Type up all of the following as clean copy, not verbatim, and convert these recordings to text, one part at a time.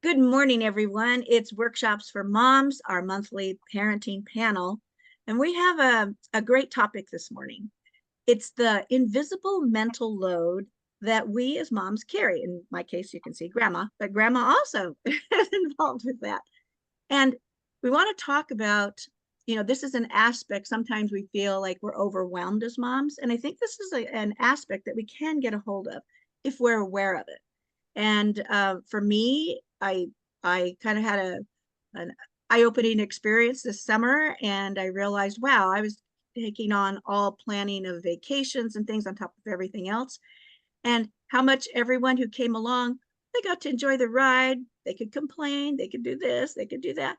Good morning, everyone. It's Workshops for Moms, our monthly parenting panel. And we have a great topic this morning. It's the invisible mental load that we as moms carry. In my case, you can see grandma, but grandma also is involved with that. And we want to talk about, this is an aspect. Sometimes we feel like we're overwhelmed as moms. And I think this is an aspect that we can get a hold of if we're aware of it. And for me, I kind of had an eye-opening experience this summer, and I realized, wow, I was taking on all planning of vacations and things on top of everything else, and how much everyone who came along, they got to enjoy the ride. They could complain, they could do this, they could do that,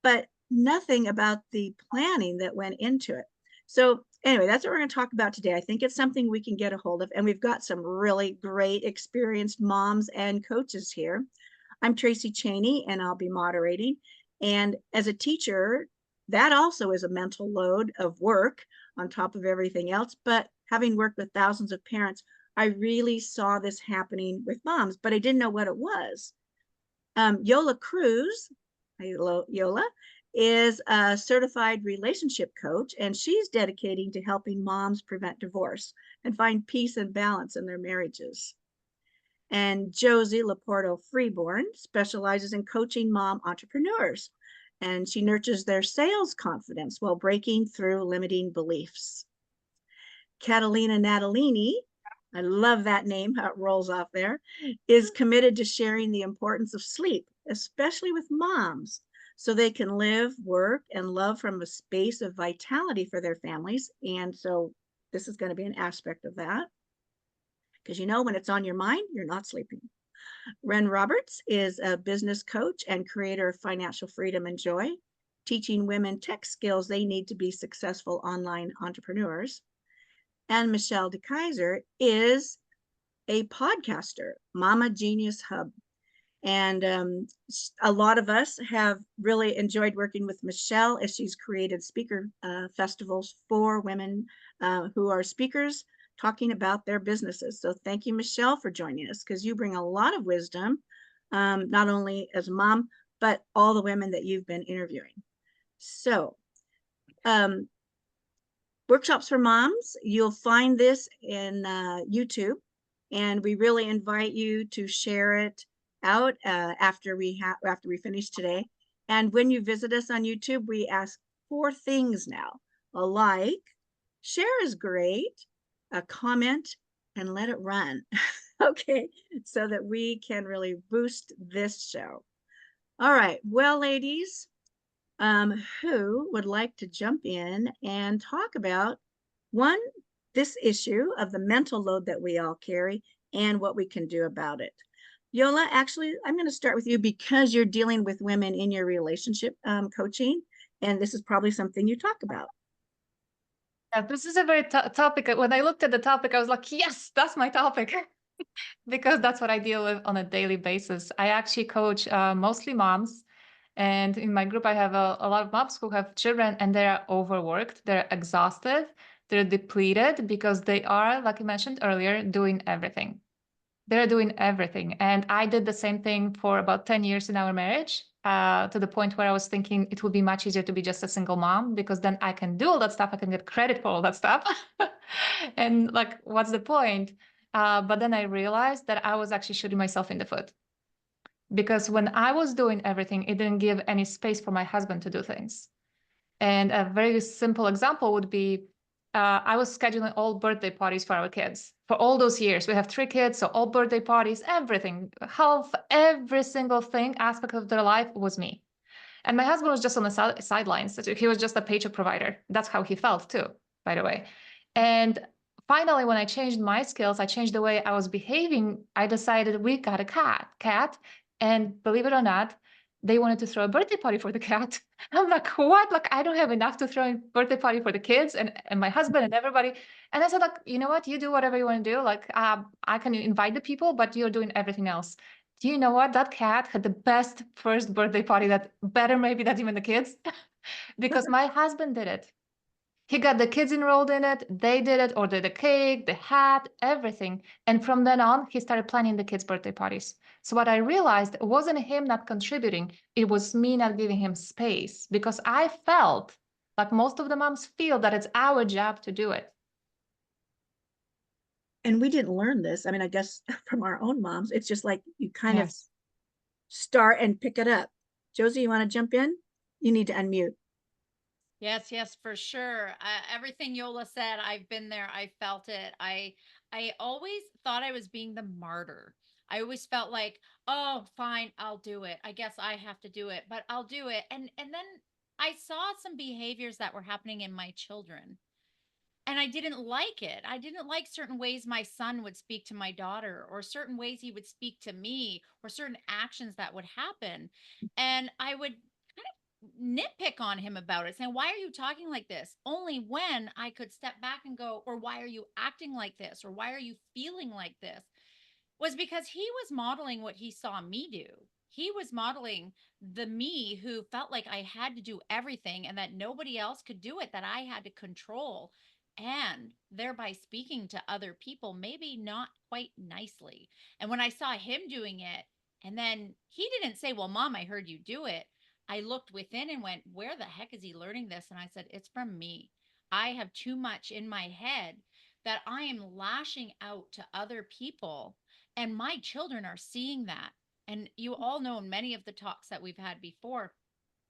but nothing about the planning that went into it. So anyway, that's what we're going to talk about today. I think it's something we can get a hold of, and we've got some really great experienced moms and coaches here. I'm Tracy Cheney, and I'll be moderating. And as a teacher, that also is a mental load of work on top of everything else. But having worked with thousands of parents, I really saw this happening with moms, but I didn't know what it was. Yola Cruz, Yola, is a certified relationship coach, and she's dedicating to helping moms prevent divorce and find peace and balance in their marriages. And Josie Laporto Freeborn specializes in coaching mom entrepreneurs, and she nurtures their sales confidence while breaking through limiting beliefs. Catalina Natalini, I love that name, how it rolls off there, is committed to sharing the importance of sleep, especially with moms, so they can live, work, and love from a space of vitality for their families. And so this is going to be an aspect of that. Because when it's on your mind, you're not sleeping. Ren Roberts is a business coach and creator of Financial Freedom and Joy, teaching women tech skills they need to be successful online entrepreneurs. And Michelle DeKaiser is a podcaster, Mama Genius Hub. And a lot of us have really enjoyed working with Michelle as she's created speaker festivals for women who are speakers talking about their businesses. So thank you, Michelle, for joining us, because you bring a lot of wisdom, not only as a mom, but all the women that you've been interviewing. So Workshops for Moms, you'll find this in YouTube, and we really invite you to share it out after we finish today. And when you visit us on YouTube, we ask 4 things now: a like, share is great, a comment, and let it run. Okay, so that we can really boost this show. All right, well, ladies, who would like to jump in and talk about this issue of the mental load that we all carry and what we can do about it? Yola, actually, I'm going to start with you because you're dealing with women in your relationship coaching, and this is probably something you talk about. Yeah, this is a very topic. When I looked at the topic, I was like, yes, that's my topic. Because that's what I deal with on a daily basis. I actually coach mostly moms. And in my group, I have a lot of moms who have children, and they're overworked, they're exhausted, they're depleted because they are, like I mentioned earlier, doing everything. They're doing everything. And I did the same thing for about 10 years in our marriage, to the point where I was thinking it would be much easier to be just a single mom, because then I can do all that stuff. I can get credit for all that stuff. And like, what's the point? But then I realized that I was actually shooting myself in the foot. Because when I was doing everything, it didn't give any space for my husband to do things. And a very simple example would be, I was scheduling all birthday parties for our kids. For all those years, we have 3 kids, so all birthday parties, everything, health, every single thing, aspect of their life was me. And my husband was just on the sidelines. He was just a paycheck provider. That's how he felt too, by the way. And finally, when I changed my skills, I changed the way I was behaving, I decided we got a cat. And believe it or not, they wanted to throw a birthday party for the cat. I'm like, what? Like, I don't have enough to throw a birthday party for the kids and my husband and everybody. And I said, like, you know what? You do whatever you want to do. Like, I can invite the people, but you're doing everything else. Do you know what? That cat had the best first birthday party, that better maybe than even the kids, because my husband did it. He got the kids enrolled in it. They did it, ordered the cake, the hat, everything. And from then on, he started planning the kids' birthday parties. So what I realized, it wasn't him not contributing. It was me not giving him space because I felt like most of the moms feel that it's our job to do it. And we didn't learn this. I mean, I guess from our own moms, it's just like you kind of Yes. start and pick it up. Josie, you want to jump in? You need to unmute. Yes, yes, for sure. Everything Yola said, I've been there. I felt it. I always thought I was being the martyr. I always felt like, oh, fine, I'll do it. I guess I have to do it, but I'll do it. And then I saw some behaviors that were happening in my children, and I didn't like it. I didn't like certain ways my son would speak to my daughter, or certain ways he would speak to me, or certain actions that would happen. And I would kind of nitpick on him about it, saying, why are you talking like this? Only when I could step back and go, or why are you acting like this? Or why are you feeling like this? Was because he was modeling what he saw me do. He was modeling the me who felt like I had to do everything and that nobody else could do it, that I had to control, and thereby speaking to other people, maybe not quite nicely. And when I saw him doing it, and then he didn't say, well, Mom, I heard you do it. I looked within and went, where the heck is he learning this? And I said, it's from me. I have too much in my head that I am lashing out to other people, and my children are seeing that. And you all know in many of the talks that we've had before,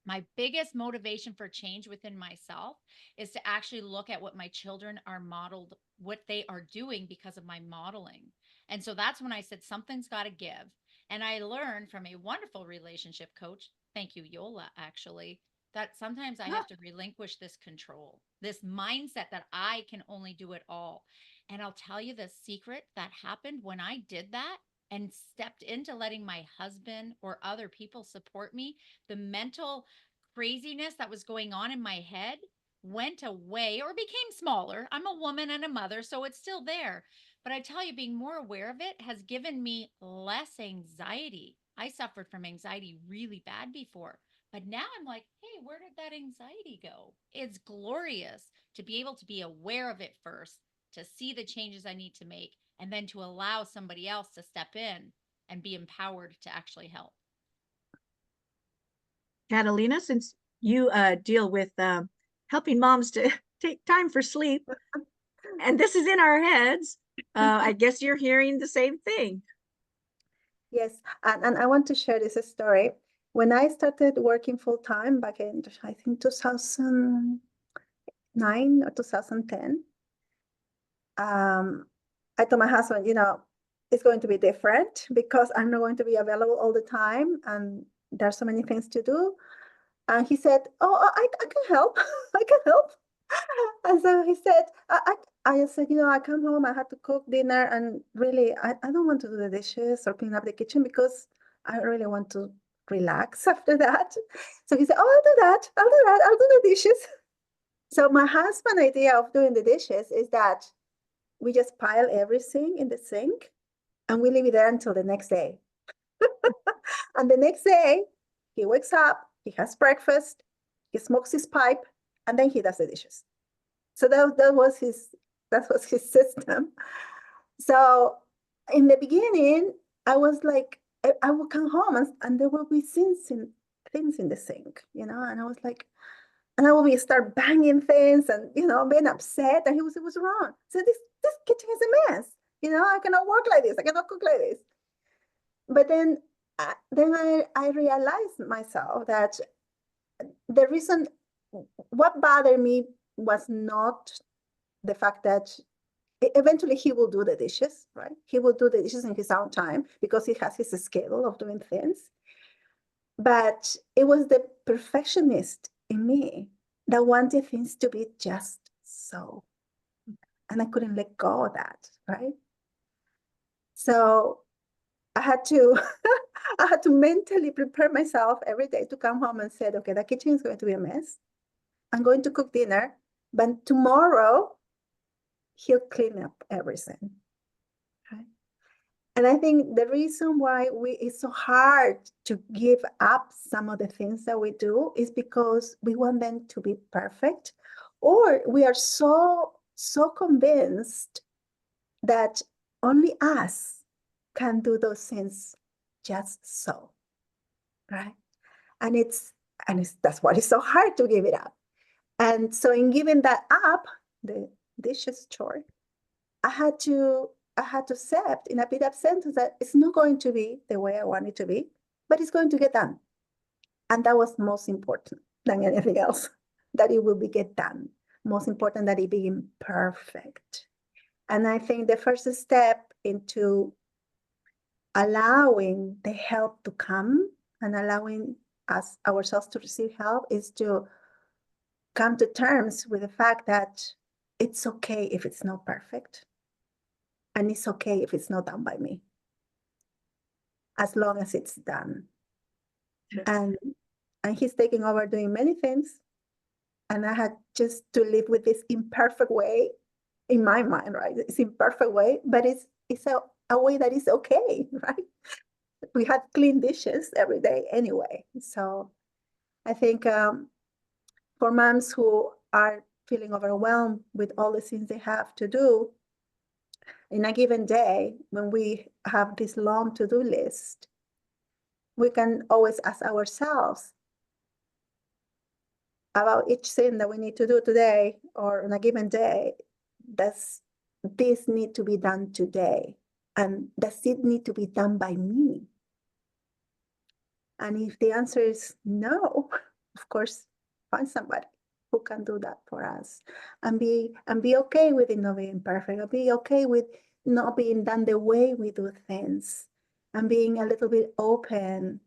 my biggest motivation for change within myself is to actually look at what my children are modeled, what they are doing because of my modeling. And so that's when I said something's got to give. And I learned from a wonderful relationship coach, thank you, Yola, actually, that sometimes I have to relinquish this control, this mindset that I can only do it all. And I'll tell you the secret that happened when I did that and stepped into letting my husband or other people support me. The mental craziness that was going on in my head went away or became smaller. I'm a woman and a mother, so it's still there. But I tell you, being more aware of it has given me less anxiety. I suffered from anxiety really bad before, but now I'm like, hey, where did that anxiety go? It's glorious to be able to be aware of it first, to see the changes I need to make, and then to allow somebody else to step in and be empowered to actually help. Catalina, since you deal with helping moms to take time for sleep, and this is in our heads, I guess you're hearing the same thing. Yes, and I want to share this story. When I started working full time back in, I think, 2009 or 2010, I told my husband, it's going to be different because I'm not going to be available all the time, and there's so many things to do. And he said, oh, I can help. I can help. And so he said, I said, I come home, I had to cook dinner, and really, I don't want to do the dishes or clean up the kitchen because I really want to relax after that. So he said, oh, I'll do that. I'll do the dishes. So my husband's idea of doing the dishes is that we just pile everything in the sink and we leave it there until the next day. And the next day, he wakes up, he has breakfast, he smokes his pipe, and then he does the dishes. So that was his system. So in the beginning, I was like, I would come home and there will be things in the sink, and I was like, and I will start banging things and being upset. And he was, what's wrong? So this kitchen is a mess. I cannot work like this. I cannot cook like this. But then I realized myself that the reason what bothered me was not the fact that eventually he will do the dishes, right? He will do the dishes in his own time because he has his schedule of doing things. But it was the perfectionist in me that wanted things to be just so. And I couldn't let go of that, right? So I had to I had to mentally prepare myself every day to come home and say, okay, the kitchen is going to be a mess. I'm going to cook dinner, but tomorrow he'll clean up everything. Okay? And I think the reason why it's so hard to give up some of the things that we do is because we want them to be perfect, Or we are so convinced that only us can do those things just so, right? And that's why it's so hard to give it up. And so in giving that up, the dishes chore, I had to accept in a bit of sentence that it's not going to be the way I want it to be, but it's going to get done. And that was most important than anything else, that it will be get done. Most important that it be perfect. And I think the first step into allowing the help to come and allowing us ourselves to receive help is to come to terms with the fact that it's okay if it's not perfect. And it's okay if it's not done by me, as long as it's done. And he's taking over doing many things. And I had just to live with this imperfect way in my mind, right? It's imperfect way, but it's a way that is okay, right? We had clean dishes every day anyway. So I think for moms who are feeling overwhelmed with all the things they have to do, in a given day, when we have this long to-do list, we can always ask ourselves about each thing that we need to do today or on a given day. Does this need to be done today? And does it need to be done by me? And if the answer is no, of course, find somebody who can do that for us, and be okay with it not being perfect, and be okay with not being done the way we do things, and being a little bit open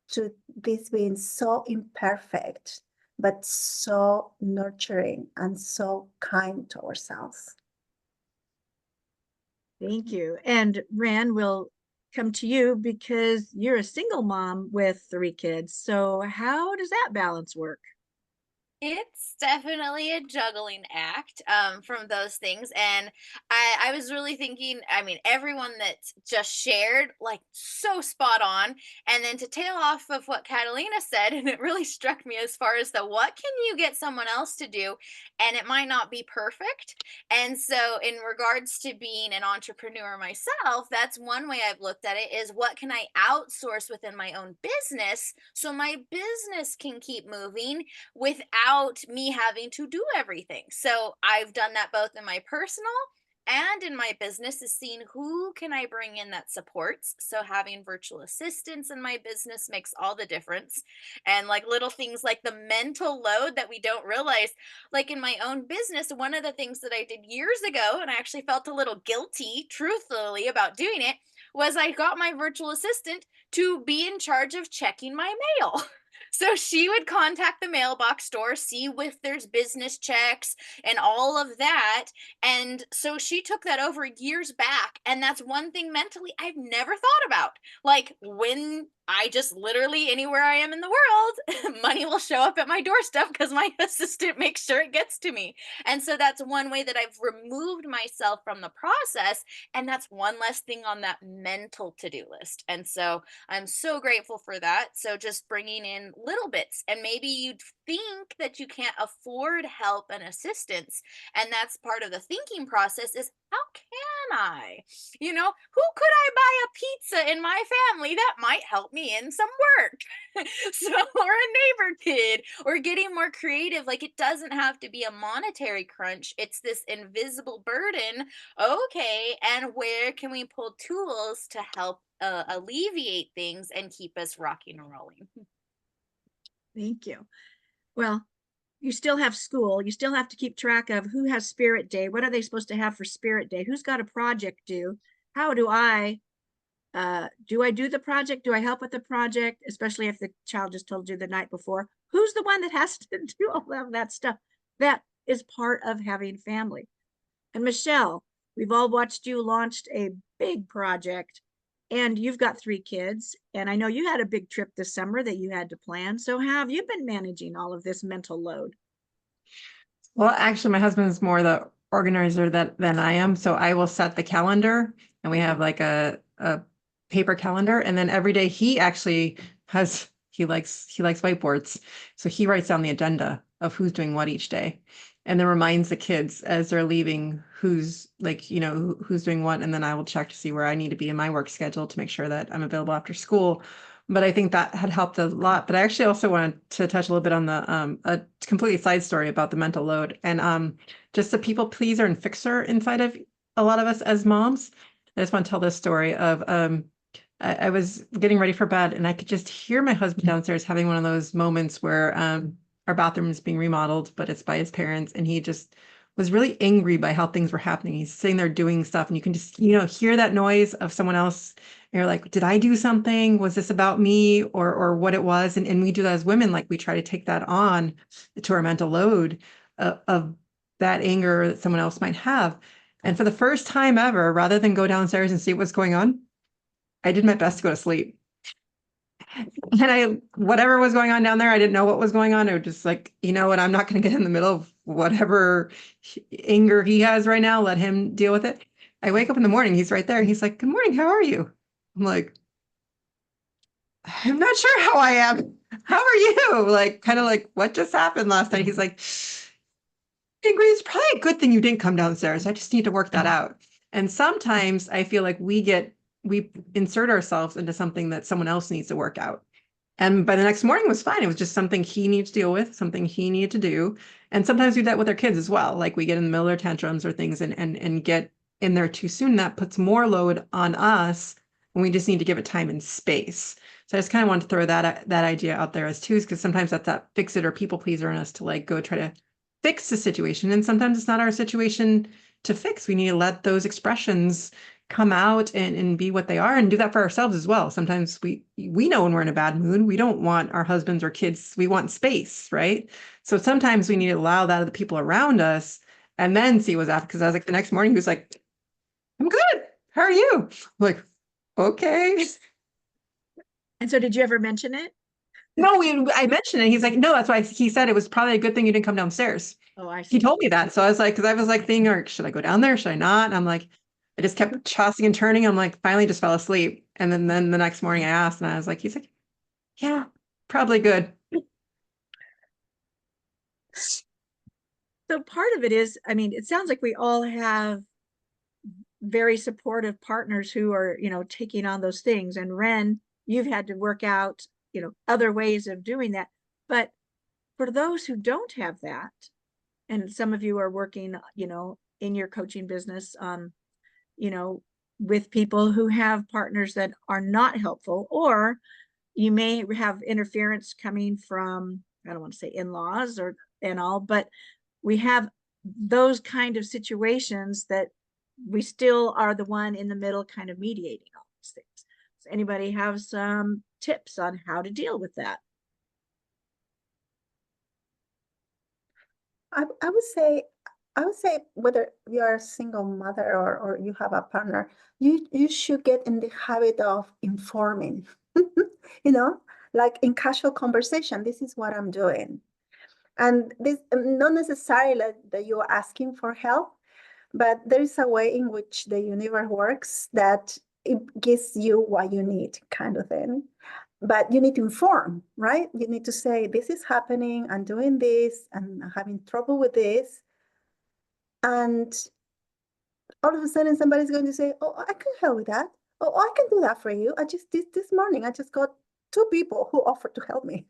to this being so imperfect, but so nurturing and so kind to ourselves. Thank you. And Ran, we'll come to you because you're a single mom with 3 kids. So how does that balance work? It's definitely a juggling act from those things. And I was really thinking, I mean, everyone that just shared, like, so spot on. And then to tail off of what Catalina said, and it really struck me as far as what can you get someone else to do? And it might not be perfect. And so in regards to being an entrepreneur myself, that's one way I've looked at it, is what can I outsource within my own business so my business can keep moving without me having to do everything. So I've done that both in my personal and in my business, is seeing who can I bring in that supports. So having virtual assistants in my business makes all the difference. And like little things like the mental load that we don't realize, like in my own business, one of the things that I did years ago, and I actually felt a little guilty, truthfully, about doing it, was I got my virtual assistant to be in charge of checking my mail. So she would contact the mailbox store, see if there's business checks and all of that. And so she took that over years back. And that's one thing mentally I've never thought about. Like, when I just literally, anywhere I am in the world, money will show up at my doorstep because my assistant makes sure it gets to me. And so that's one way that I've removed myself from the process. And that's one less thing on that mental to-do list. And so I'm so grateful for that. So just bringing in little bits, and maybe you'd think that you can't afford help and assistance. And that's part of the thinking process, is how can I? You know, who could I buy a pizza in my family that might help me in some work? So, or a neighbor kid, or getting more creative. Like, it doesn't have to be a monetary crunch. It's this invisible burden. Okay, and where can we pull tools to help alleviate things and keep us rocking and rolling? Thank you. Well, you still have school. You still have to keep track of who has Spirit Day. What are they supposed to have for Spirit Day? Who's got a project due? How do I do the project? Do I help with the project? Especially if the child just told you the night before. Who's the one that has to do all of that stuff? That is part of having family. And Michelle, we've all watched you launched a big project, and you've got 3 kids. And I know you had a big trip this summer that you had to plan. So how have you been managing all of this mental load? Well, actually, my husband is more the organizer than I am. So I will set the calendar, and we have like a paper calendar. And then every day he actually he likes whiteboards. So he writes down the agenda of who's doing what each day. and then reminds the kids as they're leaving who's like, you know, who's doing what. And then I will check to see where I need to be in my work schedule to make sure that I'm available after school. But I think that had helped a lot. But I actually also wanted to touch a little bit on the a completely side story about the mental load and just the people pleaser and fixer inside of a lot of us as moms. I just want to tell this story of I was getting ready for bed and I could just hear my husband downstairs having one of those moments where our bathroom is being remodeled, but it's by his parents, and he just was really angry by how things were happening. He's sitting there doing stuff, and you can just, you know, hear that noise of someone else. And you're like, did I do something? Was this about me or what it was? And we do that as women, like we try to take that on to our mental load of that anger that someone else might have. And for the first time ever, rather than go downstairs and see what's going on, I did my best to go to sleep. And whatever was going on down there, I didn't know what was going on. I was just like, you know what, I'm not going to get in the middle of whatever anger he has right now. Let him deal with it. I wake up in the morning, he's right there. He's like, good morning, how are you? I'm like, I'm not sure how I am. How are you? Like, kind of like, what just happened last night? He's like, angry. It's probably a good thing you didn't come downstairs. I just need to work that out. And sometimes I feel like we insert ourselves into something that someone else needs to work out. And by the next morning it was fine. It was just something he needed to deal with, something he needed to do. And sometimes we do that with our kids as well. Like we get in the middle of their tantrums or things and get in there too soon. That puts more load on us when we just need to give it time and space. So I just kind of wanted to throw that idea out there as too, because sometimes that's that fix it or people pleaser in us to like go try to fix the situation. And sometimes it's not our situation to fix. We need to let those expressions come out and be what they are, and do that for ourselves as well. Sometimes we know when we're in a bad mood, we don't want our husbands or kids, we want space, right? So sometimes we need to allow that of the people around us and then see what's after. Because I was like, the next morning he was like, I'm good, how are you? I'm like, okay. And so did you ever mention it? No, I mentioned it. He's like, no, that's why he said it was probably a good thing you didn't come downstairs. Oh, I see. He told me that. So I was like, because I was like thinking, or should I go down there? Should I not? And I'm like, I just kept tossing and turning. I'm like, finally just fell asleep. And then the next morning I asked and I was like, he's like, yeah, probably good. So part of it is, I mean, it sounds like we all have very supportive partners who are, you know, taking on those things. And Ren, you've had to work out, you know, other ways of doing that. But for those who don't have that, and some of you are working, you know, in your coaching business, you know, with people who have partners that are not helpful, or you may have interference coming from, I don't want to say in-laws or and all, but we have those kind of situations that we still are the one in the middle kind of mediating all these things. Does anybody have some tips on how to deal with that? I would say whether you are a single mother or you have a partner, you should get in the habit of informing. You know, like in casual conversation, this is what I'm doing. And this not necessarily that you're asking for help, but there is a way in which the universe works that it gives you what you need, kind of thing. But you need to inform, right? You need to say, this is happening, I'm doing this, and I'm having trouble with this. And all of a sudden somebody's going to say, oh, I can help with that. Oh, I can do that for you. I just did this morning. I just got 2 people who offered to help me,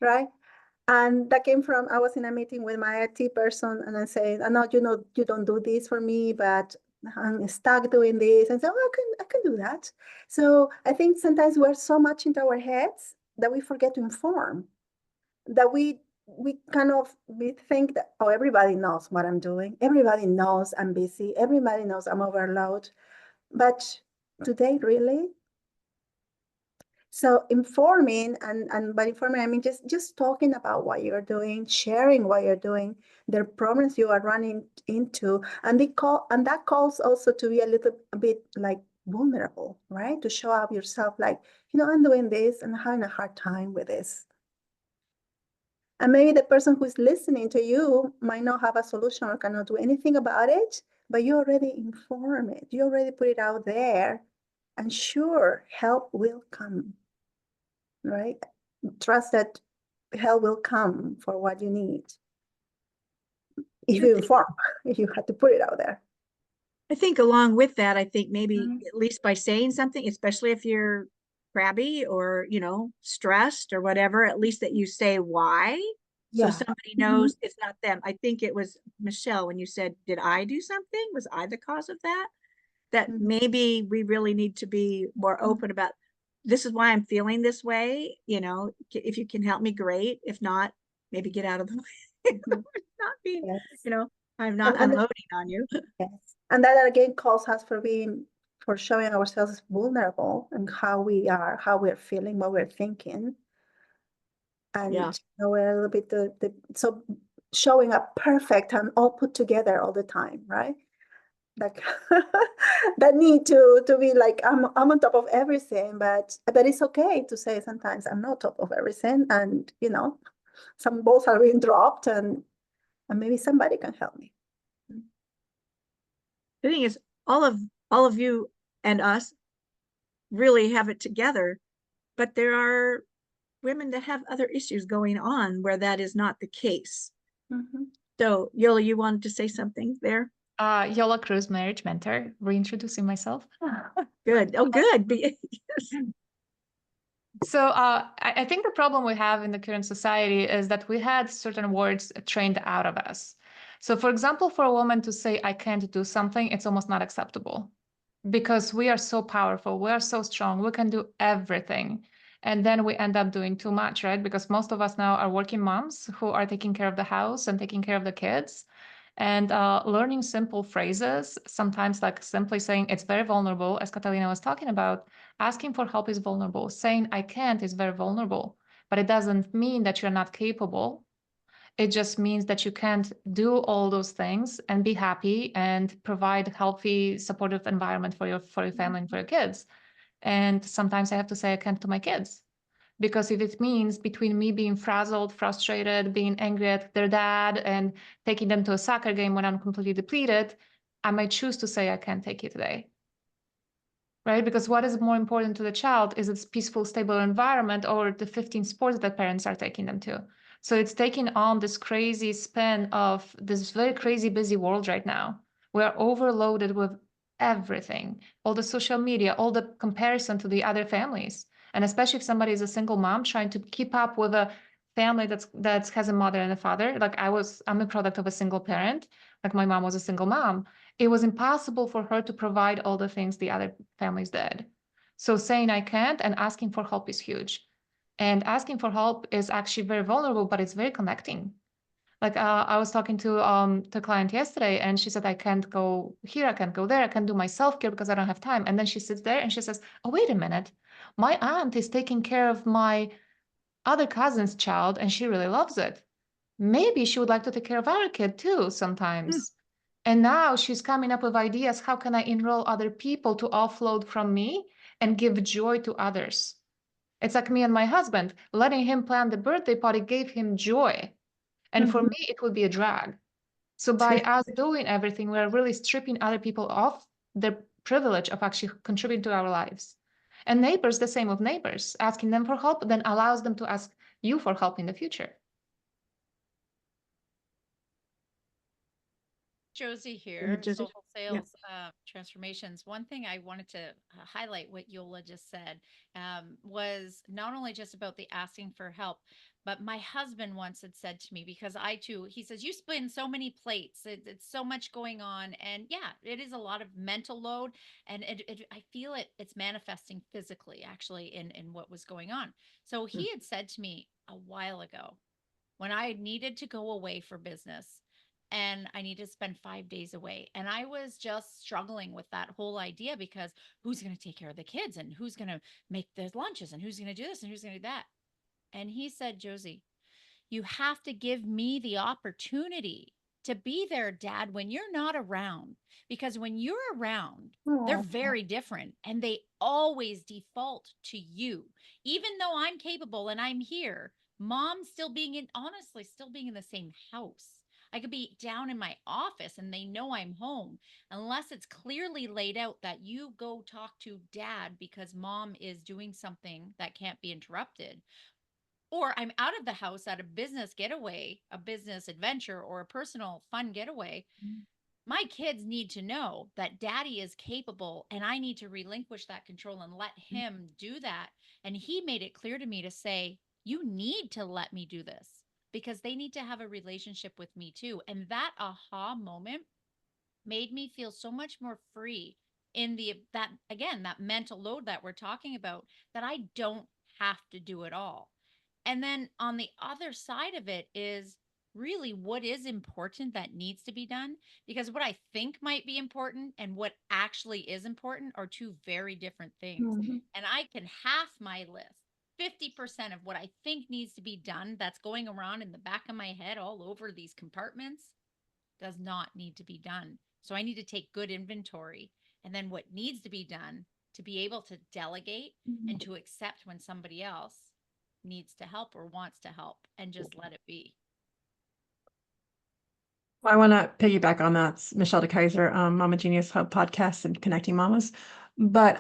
right? And that came from, I was in a meeting with my IT person and I said, I know, you don't do this for me, but I'm stuck doing this. And so I can do that. So I think sometimes we're so much into our heads that we forget to inform, that we think that, oh, everybody knows what I'm doing. Everybody knows I'm busy. Everybody knows I'm overloaded. But do they really? So informing, and by informing, I mean just talking about what you're doing, sharing what you're doing, the problems you are running into, and that calls also to be a little bit like vulnerable, right? To show up yourself, like, I'm doing this and I'm having a hard time with this. And maybe the person who is listening to you might not have a solution or cannot do anything about it, but you already inform it. You already put it out there, and sure, help will come. Right? Trust that help will come for what you need. if you inform, if you had to put it out there. I think along with that, I think maybe Mhm. at least by saying something, especially if you're crabby or, stressed or whatever, at least that you say why. So Yeah. somebody Mhm. knows it's not them. I think it was Michelle when you said, did I do something? Was I the cause of that? That Mhm. maybe we really need to be more Mhm. open about, this is why I'm feeling this way. If you can help me, great. If not, maybe get out of the way. Mhm. Not being, Yes. I'm not And unloading on you. yes. And that again calls us for showing ourselves vulnerable and how we are, how we're feeling, what we're thinking. Yeah. And we're a little bit so showing up perfect and all put together all the time, right? Like that need to be like I'm on top of everything, but it's okay to say sometimes I'm not top of everything, and some balls are being dropped, and maybe somebody can help me. The thing is, all of you and us really have it together, but there are women that have other issues going on where that is not the case. Mhm. So Yola, you wanted to say something there? Yola Cruz, marriage mentor, reintroducing myself. Good. Oh, good. So I think the problem we have in the current society is that we had certain words trained out of us. So for example, for a woman to say, I can't do something, it's almost not acceptable because we are so powerful. We are so strong. We can do everything. And then we end up doing too much, right? Because most of us now are working moms who are taking care of the house and taking care of the kids. And learning simple phrases, sometimes like simply saying it's very vulnerable, as Catalina was talking about, asking for help is vulnerable. Saying I can't is very vulnerable, but it doesn't mean that you're not capable. It just means that you can't do all those things and be happy and provide healthy, supportive environment for your family and for your kids. And sometimes I have to say I can't to my kids. Because if it means between me being frazzled, frustrated, being angry at their dad, and taking them to a soccer game when I'm completely depleted, I might choose to say I can't take it today. Right? Because what is more important to the child is its peaceful, stable environment or the 15 sports that parents are taking them to. So it's taking on this crazy spin of this very crazy busy world right now. We're overloaded with everything, all the social media, all the comparison to the other families. And especially if somebody is a single mom trying to keep up with a family that has a mother and a father. Like I'm a product of a single parent. Like my mom was a single mom. It was impossible for her to provide all the things the other families did. So saying I can't and asking for help is huge. And asking for help is actually very vulnerable, but it's very connecting. Like I was talking to a client yesterday, and she said, I can't go here, I can't go there, I can't do my self-care because I don't have time. And then she sits there and she says, oh, wait a minute. My aunt is taking care of my other cousin's child, and she really loves it. Maybe she would like to take care of our kid too sometimes. And now she's coming up with ideas. How can I enroll other people to offload from me and give joy to others? It's like me and my husband. Letting him plan the birthday party gave him joy. And for Mhm. me, it would be a drag. So by us doing everything, we're really stripping other people off their privilege of actually contributing to our lives. And neighbors, the same with neighbors. Asking them for help then allows them to ask you for help in the future. Josie Go ahead, here, Josie. social Yeah. sales transformations. One thing I wanted to highlight what Yola just said was not only just about the asking for help, but my husband once had said to me, because I too, he says, you spin so many plates, it's so much going on. And yeah, it is a lot of mental load. And I feel it's manifesting physically actually in what was going on. So he had said to me a while ago, when I needed to go away for business and I needed to spend 5 days away. And I was just struggling with that whole idea because who's going to take care of the kids and who's going to make the lunches and who's going to do this and who's going to do that. And he said, Josie, you have to give me the opportunity to be there, Dad, when you're not around. Because when you're around, they're Oh, very different and they always default to you. Even though I'm capable and I'm here, mom still being honestly, still being in the same house. I could be down in my office and they know I'm home unless it's clearly laid out that you go talk to dad because mom is doing something that can't be interrupted, or I'm out of the house at a business getaway, a business adventure, or a personal fun getaway, my kids need to know that daddy is capable and I need to relinquish that control and let him do that. And he made it clear to me to say, you need to let me do this because they need to have a relationship with me too. And that aha moment made me feel so much more free in that mental load that we're talking about, that I don't have to do it all. And then on the other side of it is really what is important that needs to be done, because what I think might be important and what actually is important are two very different things. Mhm. And I can half my list, 50% of what I think needs to be done that's going around in the back of my head all over these compartments does not need to be done. So I need to take good inventory, and then what needs to be done to be able to delegate and to accept when somebody else needs to help or wants to help, and just let it be. I want to piggyback on that. It's Michelle DeKaiser, Mama Genius Hub podcast and Connecting Mamas. But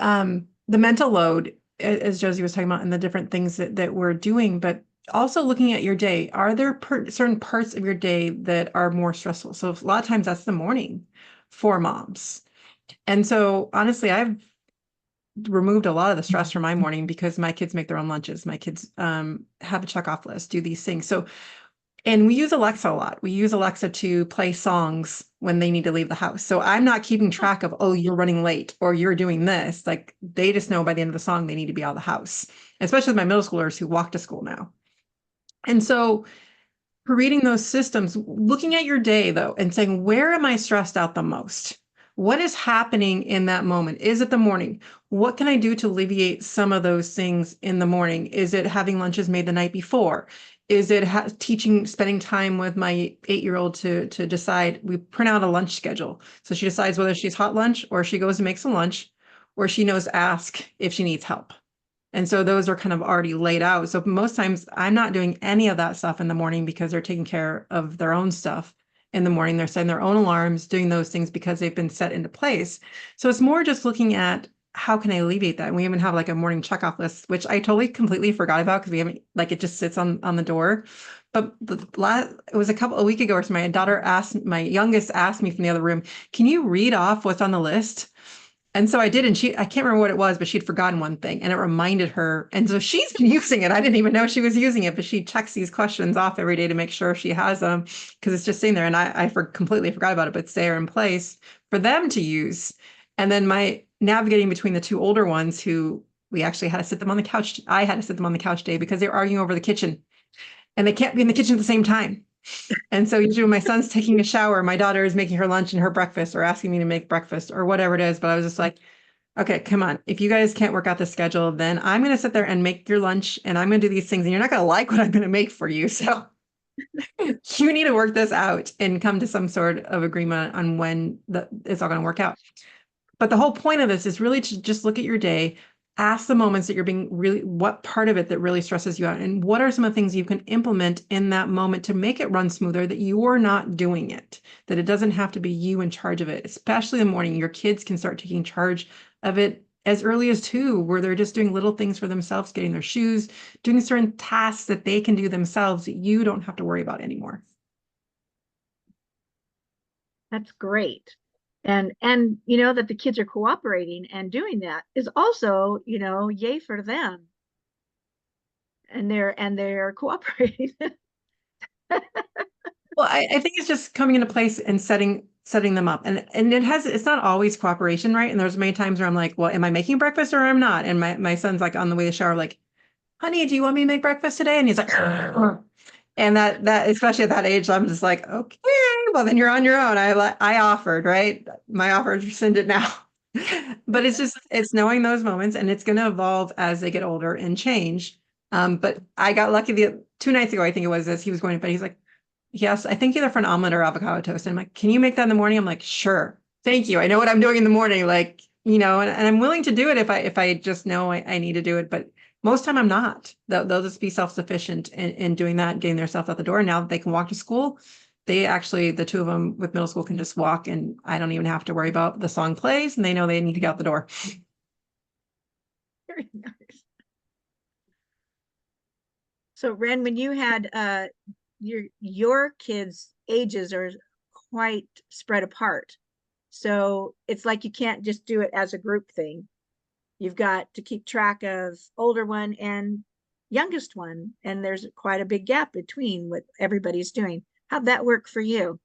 the mental load, as Josie was talking about, and the different things that we're doing, but also looking at your day. Are there certain parts of your day that are more stressful? So a lot of times that's the morning for moms. And so honestly, I've removed a lot of the stress from my morning because my kids make their own lunches. My kids have a checkoff list, do these things. So, and we use Alexa a lot. We use Alexa to play songs when they need to leave the house. So I'm not keeping track of, oh, you're running late or you're doing this. Like they just know by the end of the song, they need to be out of the house, especially with my middle schoolers who walk to school now. And so creating those systems, looking at your day though, and saying, where am I stressed out the most? What is happening in that moment? Is it the morning? What can I do to alleviate some of those things in the morning? Is it having lunches made the night before? Is it spending time with my 8-year-old to decide? We print out a lunch schedule. So she decides whether she's hot lunch or she goes and makes some lunch, or she knows ask if she needs help. And so those are kind of already laid out. So most times I'm not doing any of that stuff in the morning because they're taking care of their own stuff in the morning. They're setting their own alarms, doing those things because they've been set into place. So it's more just looking at how can I alleviate that? And we even have like a morning checkoff list, which I totally completely forgot about because we haven't, like it just sits on the door. But it was a week ago or so, my youngest asked me from the other room, can you read off what's on the list? And so I did, and I can't remember what it was, but she'd forgotten one thing and it reminded her. And so she's been using it. I didn't even know she was using it, but she checks these questions off every day to make sure she has them because it's just sitting there. And I completely forgot about it, but it's there in place for them to use. And then my navigating between the two older ones who we actually had to sit them on the couch. I had to sit them on the couch today because they were arguing over the kitchen and they can't be in the kitchen at the same time. And so usually when my son's taking a shower, my daughter is making her lunch and her breakfast or asking me to make breakfast or whatever it is. But I was just like, okay, come on. If you guys can't work out the schedule, then I'm going to sit there and make your lunch and I'm going to do these things and you're not going to like what I'm going to make for you. So you need to work this out and come to some sort of agreement on when it's all going to work out. But the whole point of this is really to just look at your day, ask the moments that you're being really, what part of it that really stresses you out, and what are some of the things you can implement in that moment to make it run smoother, that you're not doing it, that it doesn't have to be you in charge of it, especially in the morning. Your kids can start taking charge of it as early as 2, where they're just doing little things for themselves, getting their shoes, doing certain tasks that they can do themselves that you don't have to worry about anymore. That's great. And you know that the kids are cooperating and doing that is also, you know, yay for them. And they're cooperating. Well, I think it's just coming into place and setting them up. And it's not always cooperation, right? And there's many times where I'm like, well, am I making breakfast or I'm not? And my son's like on the way to the shower, like, honey, do you want me to make breakfast today? And he's like, and that especially at that age, I'm just like, okay, well then you're on your own. I offered, right? My offer is rescinded now. But it's knowing those moments, and it's going to evolve as they get older and change. But I got lucky 2 nights ago, I think it was, as he was going to bed, he's like, yes, I think either for an omelet or avocado toast. And I'm like, can you make that in the morning? I'm like, sure. Thank you. I know what I'm doing in the morning. Like, you know, and I'm willing to do it if I just know I need to do it. But most time I'm not. They'll just be self-sufficient in doing that, getting themselves out the door. Now that they can walk to school, the 2 of them with middle school can just walk, and I don't even have to worry about the song plays, and they know they need to get out the door. Very nice. So Ren, when you had your kids' ages are quite spread apart. So it's like you can't just do it as a group thing. You've got to keep track of older one and youngest one, and there's quite a big gap between what everybody's doing. How'd that work for you?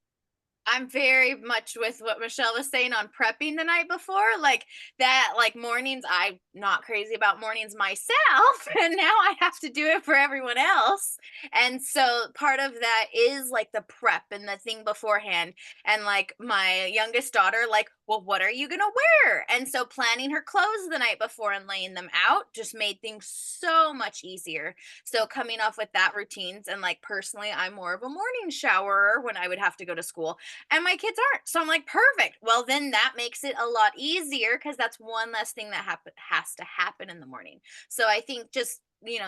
I'm very much with what Michelle was saying on prepping the night before. Like that, like mornings, I'm not crazy about mornings myself. And now I have to do it for everyone else. And so part of that is like the prep and the thing beforehand. And like my youngest daughter, like, well, what are you going to wear? And so planning her clothes the night before and laying them out just made things so much easier. So coming off with that routines, and like personally, I'm more of a morning showerer when I would have to go to school. And my kids aren't. So I'm like, perfect. Well, then that makes it a lot easier because that's one less thing that has to happen in the morning. So I think just,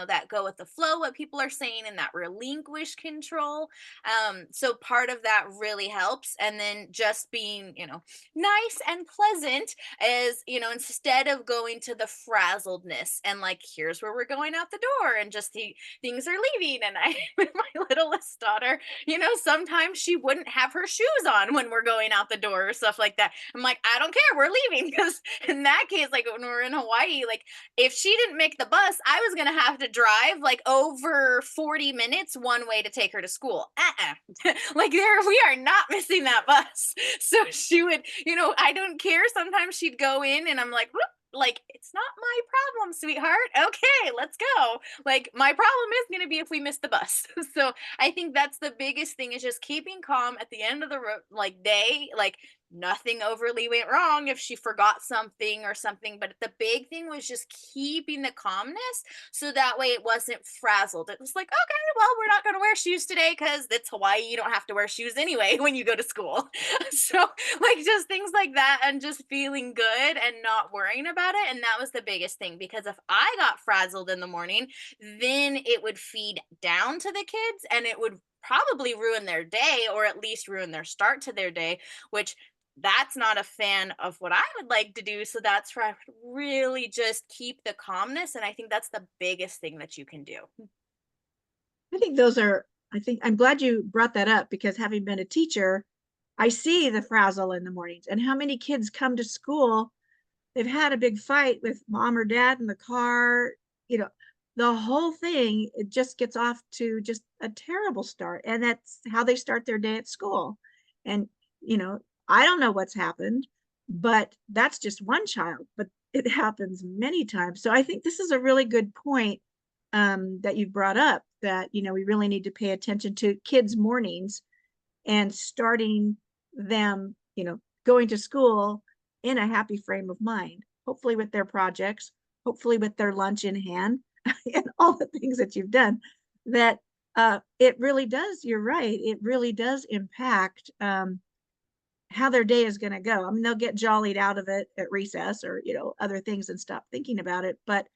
that go with the flow, what people are saying, and that relinquish control. So part of that really helps. And then just being, nice and pleasant is, instead of going to the frazzledness and like, here's where we're going out the door and just the things are leaving. And I, with my littlest daughter, sometimes she wouldn't have her shoes on when we're going out the door or stuff like that. I'm like, I don't care, we're leaving. Because in that case, like when we're in Hawaii, like if she didn't make the bus, I was gonna have to drive like over 40 minutes one way to take her to school. Like we are not missing that bus. So she would, I don't care. Sometimes she'd go in and I'm like, whoop, like, it's not my problem, sweetheart. Okay, let's go. Like, my problem is going to be if we miss the bus. So I think that's the biggest thing, is just keeping calm at the end of the day. Like, nothing overly went wrong if she forgot something or something. But the big thing was just keeping the calmness, so that way it wasn't frazzled. It was like, okay, well, we're not going to wear shoes today because it's Hawaii. You don't have to wear shoes anyway when you go to school. So like just things like that, and just feeling good and not worrying about it. And that was the biggest thing, because if I got frazzled in the morning, then it would feed down to the kids and it would probably ruin their day, or at least ruin their start to their day, which that's not a fan of what I would like to do. So that's where I would really just keep the calmness. And I think that's the biggest thing that you can do. I think I'm glad you brought that up, because having been a teacher, I see the frazzle in the mornings, and how many kids come to school, they've had a big fight with mom or dad in the car, the whole thing, it just gets off to just a terrible start. And that's how they start their day at school. And, I don't know what's happened, but that's just one child, but it happens many times. So I think this is a really good point that you brought up, that, we really need to pay attention to kids' mornings and starting them, going to school in a happy frame of mind, hopefully with their projects, hopefully with their lunch in hand, and all the things that you've done, that it really does, you're right, it really does impact how their day is going to go. I mean, they'll get jollied out of it at recess or, other things, and stop thinking about it. But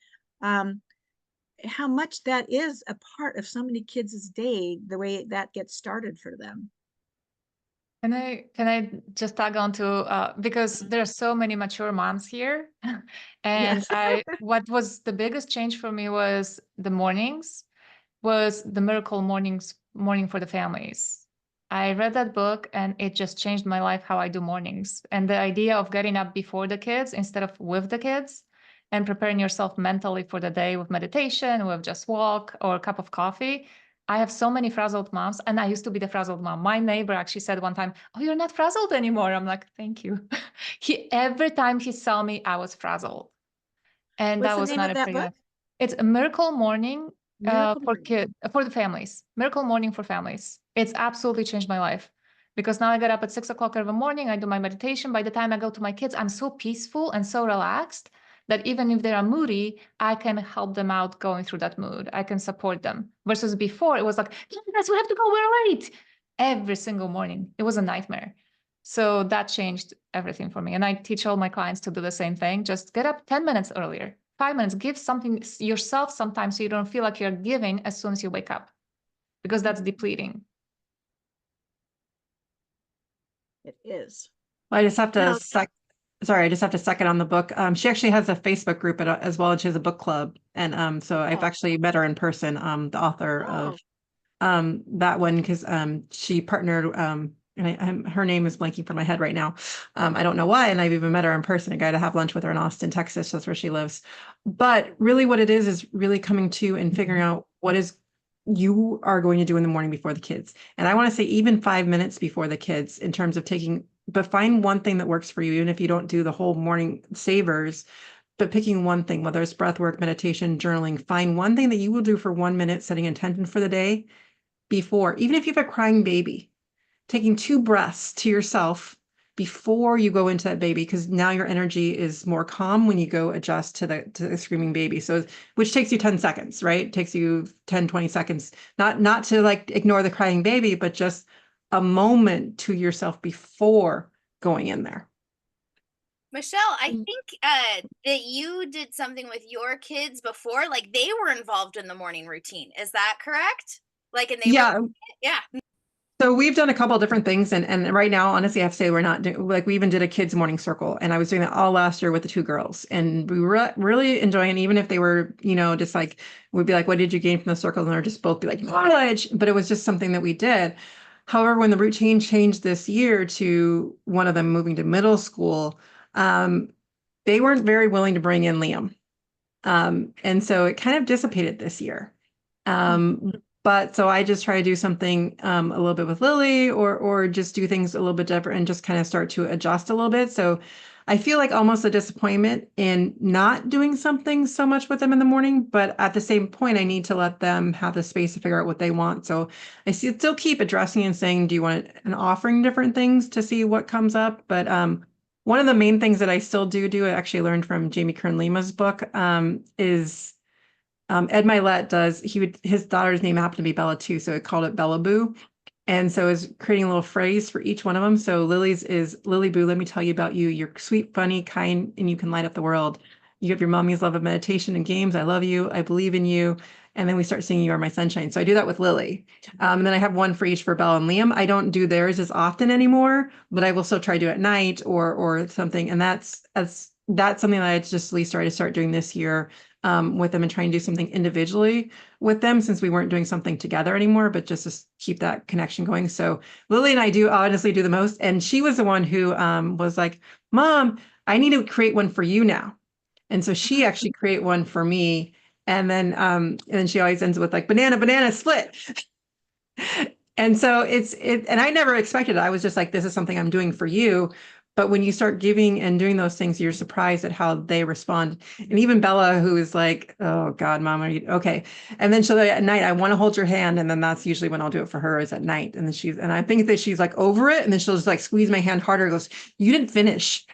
how much that is a part of so many kids' day, the way that gets started for them. Can I just tag on to because there are so many mature moms here, and Yes. what was the biggest change for me was the mornings, was the Miracle Morning for the Families. I read that book and it just changed my life, how I do mornings, and the idea of getting up before the kids instead of with the kids, and preparing yourself mentally for the day with meditation, with just walk or a cup of coffee. I have so many frazzled moms, and I used to be the frazzled mom. My neighbor actually said one time, "Oh, you're not frazzled anymore." I'm like, "Thank you." Every time he saw me, I was frazzled. And What's that the was name not of a that pretty book? It's a Miracle Morning Miracle for Morning. for the families. Miracle Morning for Families. It's absolutely changed my life, because now I get up at 6 o'clock every morning. I do my meditation. By the time I go to my kids, I'm so peaceful and so relaxed that even if they are moody, I can help them out going through that mood. I can support them. Versus before, it was like, "Yes, we have to go, we're late." Every single morning. It was a nightmare. So that changed everything for me. And I teach all my clients to do the same thing. Just get up 10 minutes earlier, 5 minutes, give something yourself sometimes, so you don't feel like you're giving as soon as you wake up, because that's depleting. It is. I just have to Now, sorry, I just have to second on the book. She actually has a Facebook group as well, and she has a book club. And so I've Oh. actually met her in person, the author of that one, because she partnered, and her name is blanking from my head right now. I don't know why, and I've even met her in person. I got to have lunch with her in Austin, Texas. That's where she lives. But really what it is really coming to and figuring out what is you are going to do in the morning before the kids. And I want to say even 5 minutes before the kids in terms of but find one thing that works for you, even if you don't do the whole morning savers, but picking one thing, whether it's breath work, meditation, journaling, find one thing that you will do for 1 minute, setting intention for the day before, even if you have a crying baby, taking 2 breaths to yourself before you go into that baby, because now your energy is more calm when you go adjust to the screaming baby. So, which takes you 10 seconds, right? It takes you 10, 20 seconds, not to like ignore the crying baby, but just a moment to yourself before going in there. Michelle, I think that you did something with your kids before, like they were involved in the morning routine. Is that correct? Like, and they were, yeah. So we've done a couple of different things, and right now, honestly, I have to say we're not doing, like, we even did a kids morning circle, and I was doing that all last year with the 2 girls, and we were really enjoying it, even if they were, just like, we'd be like, what did you gain from the circle? And they're just both be like, knowledge, but it was just something that we did. However, when the routine changed this year to one of them moving to middle school, they weren't very willing to bring in Liam. And so it kind of dissipated this year. But so I just try to do something a little bit with Lily, or just do things a little bit different and just kind of start to adjust a little bit. So I feel like almost a disappointment in not doing something so much with them in the morning, but at the same point, I need to let them have the space to figure out what they want. So I still keep addressing and saying, do you want, and offering different things to see what comes up. But one of the main things that I still do, I actually learned from Jamie Kern Lima's book, is Ed Milet his daughter's name happened to be Bella too, so it called it Bella Boo. And so is creating a little phrase for each one of them. So Lily's is, Lily Boo, let me tell you about you. You're sweet, funny, kind, and you can light up the world. You have your mommy's love of meditation and games. I love you. I believe in you. And then we start singing You Are My Sunshine. So I do that with Lily. And then I have one for each for Bella and Liam. I don't do theirs as often anymore, but I will still try to do it at night or something. And that's something that I just at least started to start doing this year with them, and trying to do something individually with them, since we weren't doing something together anymore, but just to keep that connection going. So Lily and I do honestly do the most. And she was the one who was like, Mom, I need to create one for you now. And so she actually create one for me. And then she always ends with like banana split. And so and I never expected it. I was just like, this is something I'm doing for you. But when you start giving and doing those things, you're surprised at how they respond. And even Bella, who is like, oh God, Mom, are you okay? And then she'll at night, I want to hold your hand. And then that's usually when I'll do it for her, is at night. And then and I think that she's like over it. And then she'll just like squeeze my hand harder, goes, you didn't finish.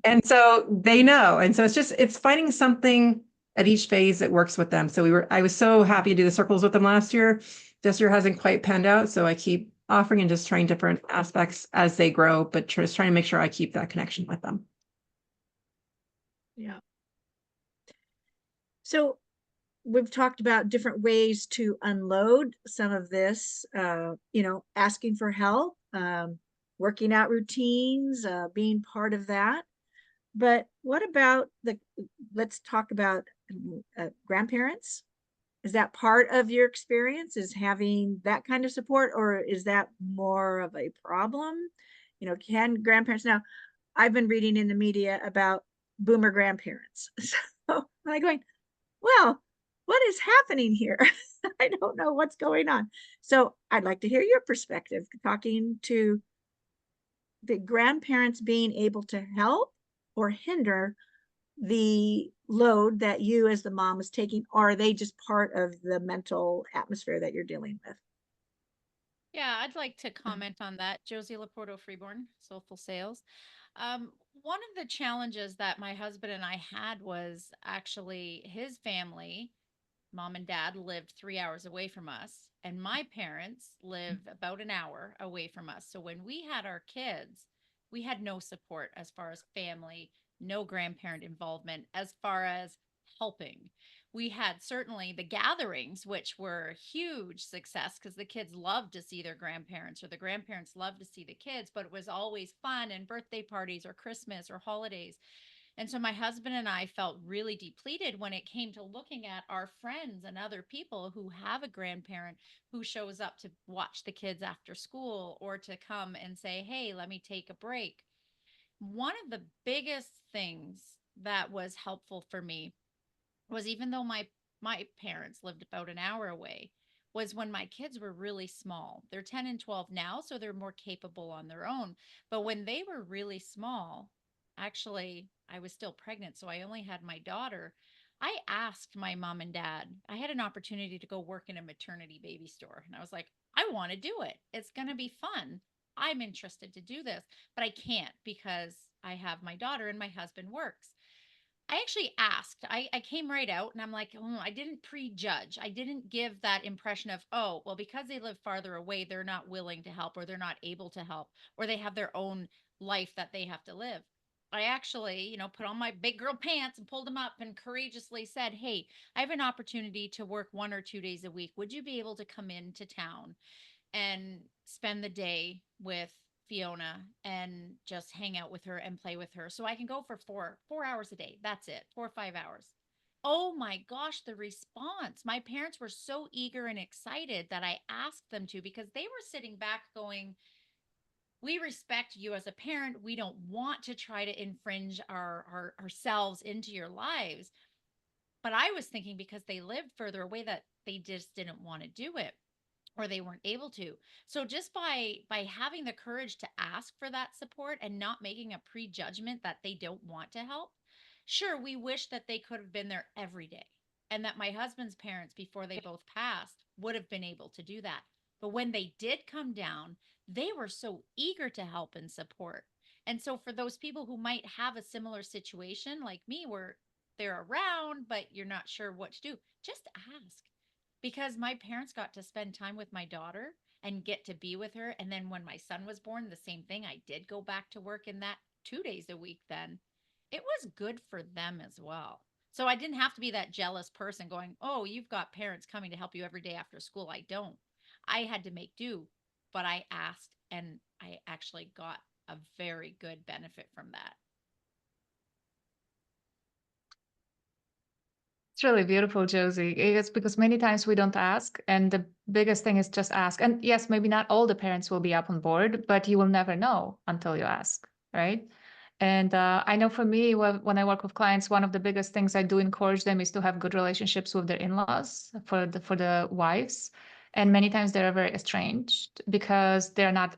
And so they know. And so it's finding something at each phase that works with them. So I was so happy to do the circles with them last year. This year hasn't quite panned out. So I keep offering and just trying different aspects as they grow, but just trying to make sure I keep that connection with them. Yeah. So we've talked about different ways to unload some of this, asking for help, working out routines, being part of that. But what about let's talk about grandparents. Is that part of your experience, is having that kind of support, or is that more of a problem? Can grandparents, now I've been reading in the media about boomer grandparents. So I'm going, well, what is happening here? I don't know what's going on. So I'd like to hear your perspective, talking to the grandparents being able to help or hinder the load that you as the mom is taking. Or are they just part of the mental atmosphere that you're dealing with? Yeah, I'd like to comment on that. Josie Laporto Freeborn, Soulful Sales. One of the challenges that my husband and I had was actually his family, mom and dad, lived 3 hours away from us, and my parents live about an hour away from us. So when we had our kids, we had no support as far as family, no grandparent involvement as far as helping. we had certainly the gatherings, which were a huge success because the kids loved to see their grandparents or the grandparents loved to see the kids, but it was always fun and birthday parties or Christmas or holidays. And so my husband and I felt really depleted when it came to looking at our friends and other people who have a grandparent who shows up to watch the kids after school or to come and say, hey, let me take a break. One of the biggest things that was helpful for me was, even though my parents lived about an hour away, was when my kids were really small. They're 10 and 12 now, so they're more capable on their own. But when they were really small, actually, I was still pregnant, so I only had my daughter. I asked my mom and dad, I had an opportunity to go work in a maternity baby store. And I was like, I want to do it. It's going to be fun. I'm interested to do this, but I can't because I have my daughter and my husband works. I actually asked. I came right out and I'm like, I didn't prejudge. I didn't give that impression of, oh, well, because they live farther away, they're not willing to help or they're not able to help or they have their own life that they have to live. I actually, put on my big girl pants and pulled them up and courageously said, hey, I have an opportunity to work 1 or 2 days a week. Would you be able to come into town and spend the day with Fiona and just hang out with her and play with her so I can go for 4 hours a day? That's it, 4 or 5 hours. Oh my gosh, the response. My parents were so eager and excited that I asked them to, because they were sitting back going, we respect you as a parent. We don't want to try to infringe ourselves into your lives. But I was thinking because they lived further away that they just didn't want to do it or they weren't able to. So just by having the courage to ask for that support and not making a prejudgment that they don't want to help. Sure, we wish that they could have been there every day and that my husband's parents, before they both passed, would have been able to do that. But when they did come down, they were so eager to help and support. And so for those people who might have a similar situation like me, where they're around but you're not sure what to do, just ask. Because my parents got to spend time with my daughter and get to be with her. And then when my son was born, the same thing. I did go back to work in that 2 days a week then. It was good for them as well. So I didn't have to be that jealous person going, oh, you've got parents coming to help you every day after school. I don't. I had to make do, but I asked and I actually got a very good benefit from that. It's really beautiful, Josie. It's because many times we don't ask, and the biggest thing is just ask. And yes, maybe not all the parents will be up on board, but you will never know until you ask, right? And I know for me, when I work with clients, one of the biggest things I do encourage them is to have good relationships with their in-laws, for the wives. And many times they're very estranged because they're not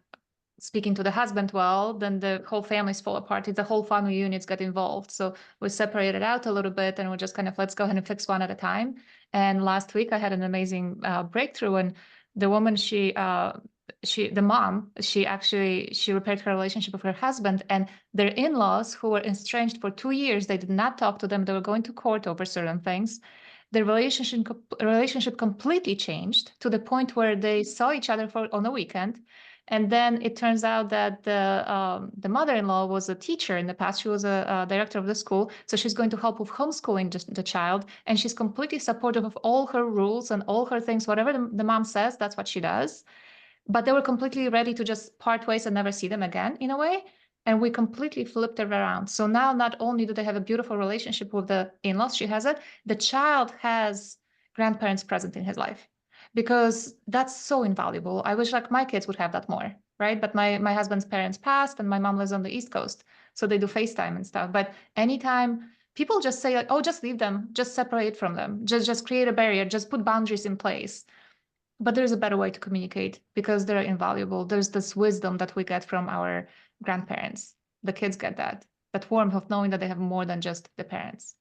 speaking to the husband well, then the whole families fall apart. The whole family units get involved. So we separated out a little bit and we just kind of, let's go ahead and fix one at a time. And last week I had an amazing breakthrough, and the woman, the mom, she repaired her relationship with her husband, and their in-laws, who were estranged for 2 years, they did not talk to them. They were going to court over certain things. The relationship completely changed to the point where they saw each other on a weekend. And then it turns out that the mother-in-law was a teacher in the past. She was a director of the school. So she's going to help with homeschooling the child. And she's completely supportive of all her rules and all her things. Whatever the mom says, that's what she does. But they were completely ready to just part ways and never see them again, in a way. And we completely flipped it around. So now not only do they have a beautiful relationship with the in-laws, she has it, the child has grandparents present in his life, because that's so invaluable. I wish like my kids would have that more, right? But my husband's parents passed and my mom lives on the East Coast. So they do FaceTime and stuff. But anytime people just say like, oh, just leave them, just separate from them, just create a barrier, just put boundaries in place. But there's a better way to communicate, because they're invaluable. There's this wisdom that we get from our grandparents. The kids get that warmth of knowing that they have more than just the parents.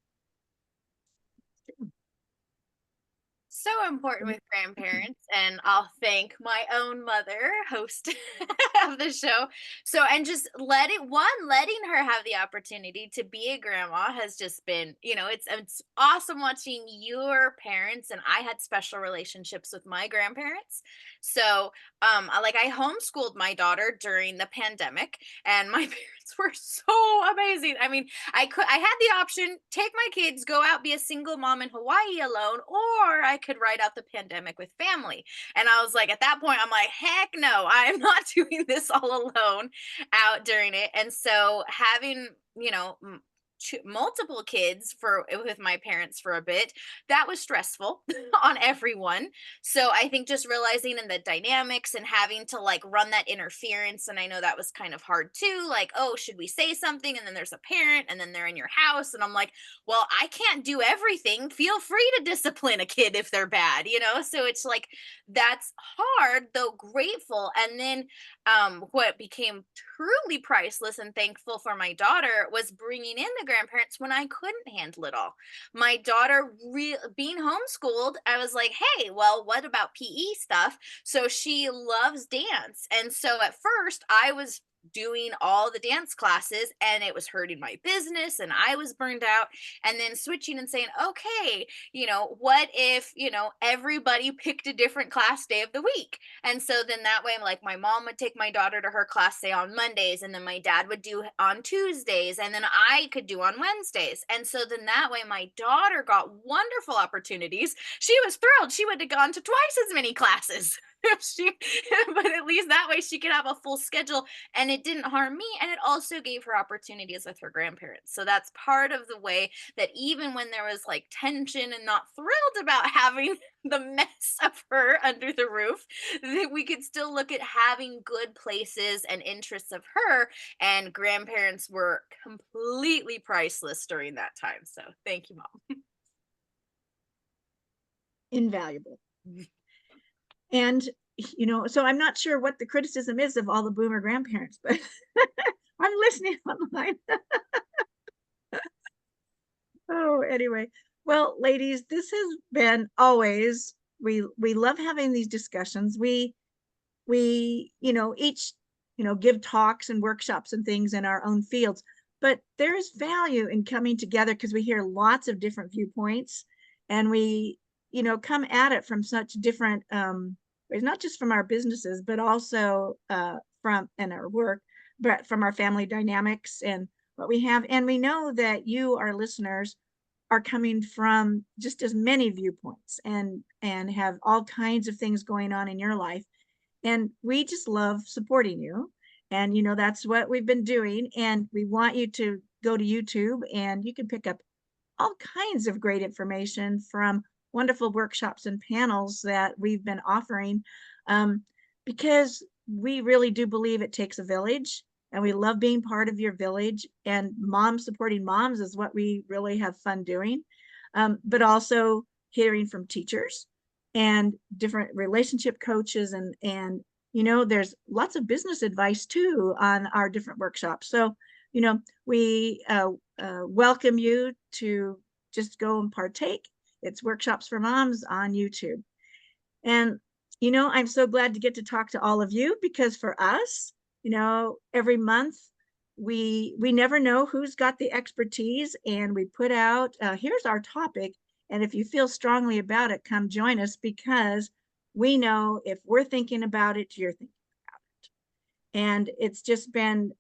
So important with grandparents, and I'll thank my own mother, host of the show. So, and just letting her have the opportunity to be a grandma has just been, it's awesome watching your parents. And I had special relationships with my grandparents. So I homeschooled my daughter during the pandemic, and my parents were so amazing. I mean, I had the option, take my kids, go out, be a single mom in Hawaii alone, or I could ride out the pandemic with family. And I was like, at that point, I'm like, heck no, I'm not doing this all alone out during it. And so having, multiple kids with my parents for a bit, that was stressful on everyone. So I think just realizing in the dynamics and having to like run that interference, and I know that was kind of hard too, like, oh, should we say something, and then there's a parent, and then they're in your house, and I'm like, well, I can't do everything, feel free to discipline a kid if they're bad, so it's like, that's hard, though grateful. And then what became truly priceless and thankful for my daughter was bringing in the grandparents when I couldn't handle it all. My daughter being homeschooled, I was like, hey, well, what about PE stuff? So she loves dance. And so at first I was doing all the dance classes, and it was hurting my business, and I was burned out. And then switching and saying, okay, what if, everybody picked a different class day of the week? And so then that way, like, my mom would take my daughter to her class, say on Mondays, and then my dad would do on Tuesdays, and then I could do on Wednesdays. And so then that way, my daughter got wonderful opportunities. She was thrilled. She would have gone to twice as many classes. But at least that way she could have a full schedule, and it didn't harm me, and it also gave her opportunities with her grandparents. So that's part of the way that even when there was like tension and not thrilled about having the mess of her under the roof, that we could still look at having good places and interests of her, and grandparents were completely priceless during that time. So thank you, Mom. Invaluable. And, so I'm not sure what the criticism is of all the boomer grandparents, but I'm listening online. Oh, anyway. Well, ladies, this has been always, we love having these discussions. We each, give talks and workshops and things in our own fields, but there is value in coming together because we hear lots of different viewpoints, and we, come at it from such different, not just from our businesses, but also from our work, but from our family dynamics and what we have. And we know that you, our listeners, are coming from just as many viewpoints and have all kinds of things going on in your life. And we just love supporting you. And, that's what we've been doing. And we want you to go to YouTube, and you can pick up all kinds of great information from wonderful workshops and panels that we've been offering, because we really do believe it takes a village, and we love being part of your village, and moms supporting moms is what we really have fun doing. But also hearing from teachers and different relationship coaches, and there's lots of business advice too on our different workshops. So we welcome you to just go and partake. It's Workshops for Moms on YouTube. And I'm so glad to get to talk to all of you, because for us, every month we never know who's got the expertise, and we put out, here's our topic, and if you feel strongly about it, come join us, because we know if we're thinking about it, you're thinking about it. And it's just been,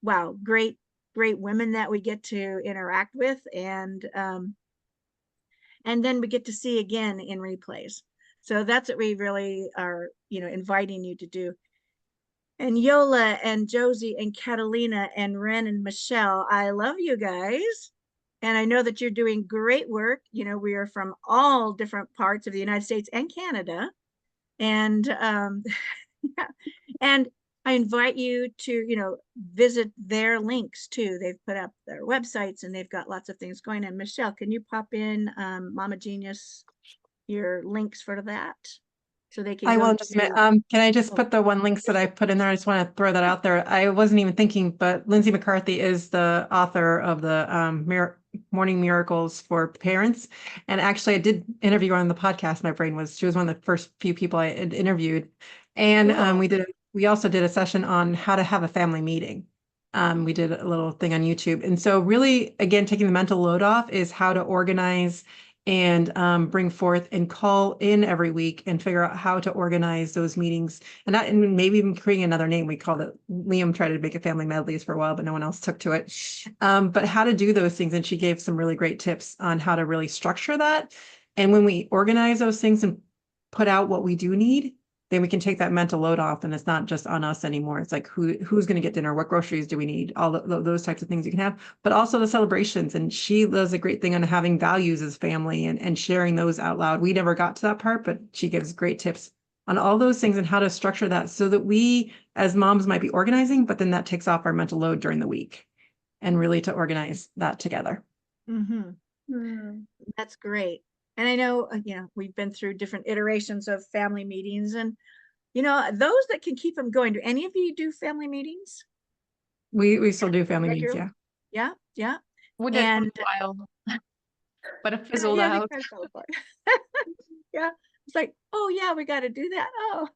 wow, great women that we get to interact with, and then we get to see again in replays. So that's what we really are, inviting you to do. And Yola and Josie and Catalina and Ren and Michelle, I love you guys. And I know that you're doing great work. We are from all different parts of the United States and Canada. And yeah. And I invite you to, visit their links too. They've put up their websites, and they've got lots of things going on. Michelle, can you pop in, Mama Genius, your links for that? So they can I go will just, can I just put the one links that I put in there? I just want to throw that out there. I wasn't even thinking, but Lindsay McCarthy is the author of the Morning Miracles for Parents. And actually, I did interview her on the podcast. She was one of the first few people I had interviewed. And Cool. we also did a session on how to have a family meeting. We did a little thing on YouTube. And so really, again, taking the mental load off is how to organize and bring forth and call in every week and figure out how to organize those meetings, and that, and maybe even creating another name. We called it, Liam tried to make it family medleys for a while, but no one else took to it. But how to do those things. And she gave some really great tips on how to really structure that. And when we organize those things and put out what we do need, then we can take that mental load off, and it's not just on us anymore. It's like, who's going to get dinner? What groceries do we need? All those types of things you can have, but also the celebrations. And she does a great thing on having values as family and sharing those out loud. We never got to that part, but she gives great tips on all those things and how to structure that so that we as moms might be organizing, but then that takes off our mental load during the week, and really to organize that together. That's great. And I know, we've been through different iterations of family meetings, and, those that can keep them going. Do any of you do family meetings? We still do family meetings, Regularly? yeah. Yeah. We did for And a while, but it fizzled yeah, they out. kind of fell apart. Yeah. It's like, oh yeah, we got to do that. Oh,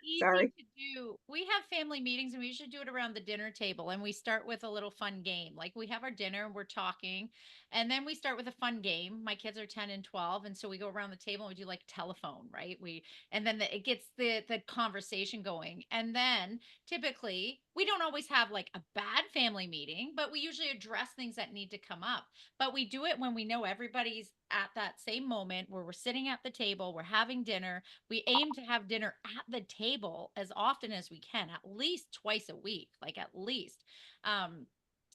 Easy sorry. to do. We have family meetings and we usually do it around the dinner table, and we start with a little fun game. Like, we have our dinner and we're talking, and then we start with a fun game. My kids are 10 and 12, and so we go around the table and we do like telephone, right? And then it gets the conversation going. And then typically we don't always have like a bad family meeting, but we usually address things that need to come up. But we do it when we know everybody's at that same moment where we're sitting at the table, we're having dinner. We aim to have dinner at the table as often as we can, at least twice a week, like at least,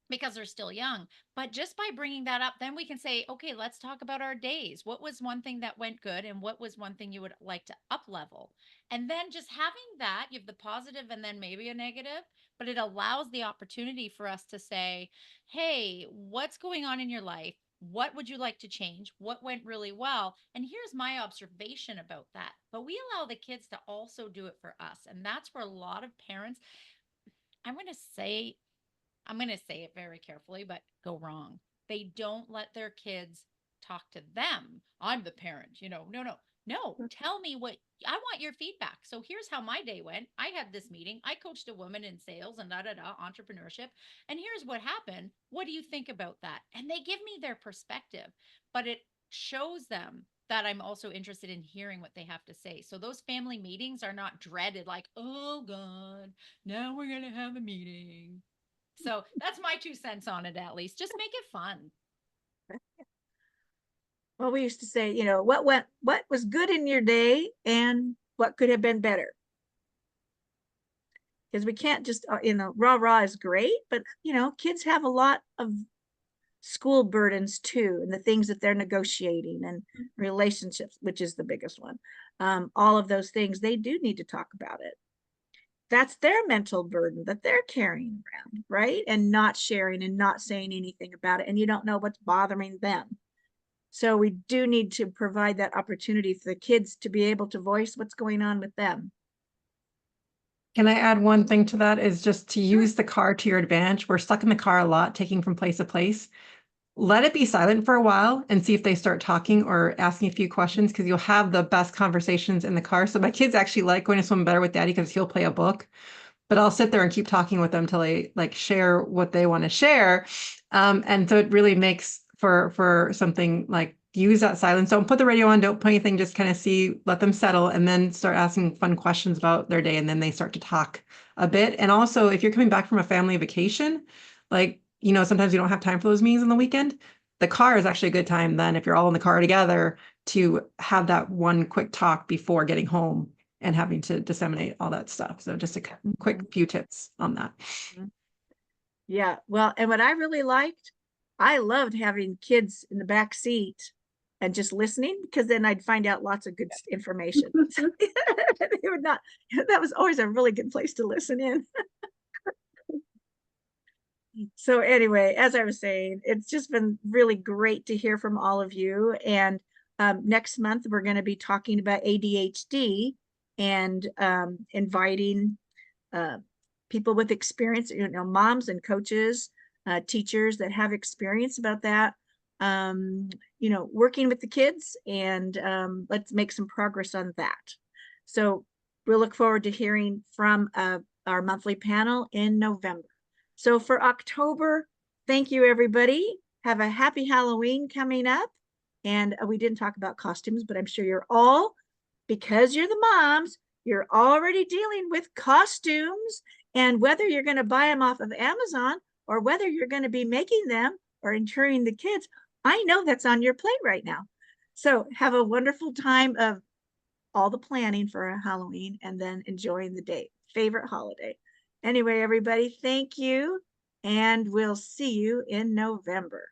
because they're still young. But just by bringing that up, then we can say, okay, let's talk about our days. What was one thing that went good, and what was one thing you would like to up level? And then just having that, you have the positive and then maybe a negative, but it allows the opportunity for us to say, hey, what's going on in your life? What would you like to change? What went really well? And here's my observation about that. But we allow the kids to also do it for us. And that's where a lot of parents, I'm going to say it very carefully, but go wrong. They don't let their kids talk to them. I'm the parent, no, tell me what I want, your feedback. So here's how my day went. I had this meeting. I coached a woman in sales and entrepreneurship. And here's what happened. What do you think about that? And they give me their perspective, but it shows them that I'm also interested in hearing what they have to say. So those family meetings are not dreaded, like, oh God, now we're going to have a meeting. So that's my 2 cents on it, at least. Just make it fun. Well, we used to say, what was good in your day and what could have been better. Because we can't just, rah is great, but, kids have a lot of school burdens too, and the things that they're negotiating, and relationships, which is the biggest one. All of those things, they do need to talk about it. That's their mental burden that they're carrying around, right? And not sharing and not saying anything about it. And you don't know what's bothering them. So we do need to provide that opportunity for the kids to be able to voice what's going on with them. Can I add one thing to that, is just to use the car to your advantage. We're stuck in the car a lot, taking from place to place. Let it be silent for a while and see if they start talking or asking a few questions, because you'll have the best conversations in the car. So my kids actually like going to swim better with daddy because he'll play a book, but I'll sit there and keep talking with them till they like share what they want to share. And so it really makes for something like, use that silence. Don't put the radio on, don't put anything, just kind of let them settle, and then start asking fun questions about their day. And then they start to talk a bit. And also, if you're coming back from a family vacation, like, sometimes you don't have time for those meetings on the weekend. The car is actually a good time then, if you're all in the car together, to have that one quick talk before getting home and having to disseminate all that stuff. So just a quick few tips on that. Yeah, well, and what I really liked, I loved having kids in the back seat and just listening, because then I'd find out lots of good information. They would not, that was always a really good place to listen in. So anyway, as I was saying, it's just been really great to hear from all of you. And next month, we're going to be talking about ADHD and inviting people with experience, moms and coaches, teachers that have experience about that, working with the kids, and let's make some progress on that. So we'll look forward to hearing from our monthly panel in November. So for October, thank you, everybody. have a happy Halloween coming up. And we didn't talk about costumes, but I'm sure you're all, because you're the moms, you're already dealing with costumes, and whether you're going to buy them off of Amazon or whether you're going to be making them or encouraging the kids, I know that's on your plate right now. So have a wonderful time of all the planning for Halloween and then enjoying the day. Favorite holiday. Anyway, everybody, thank you. And we'll see you in November.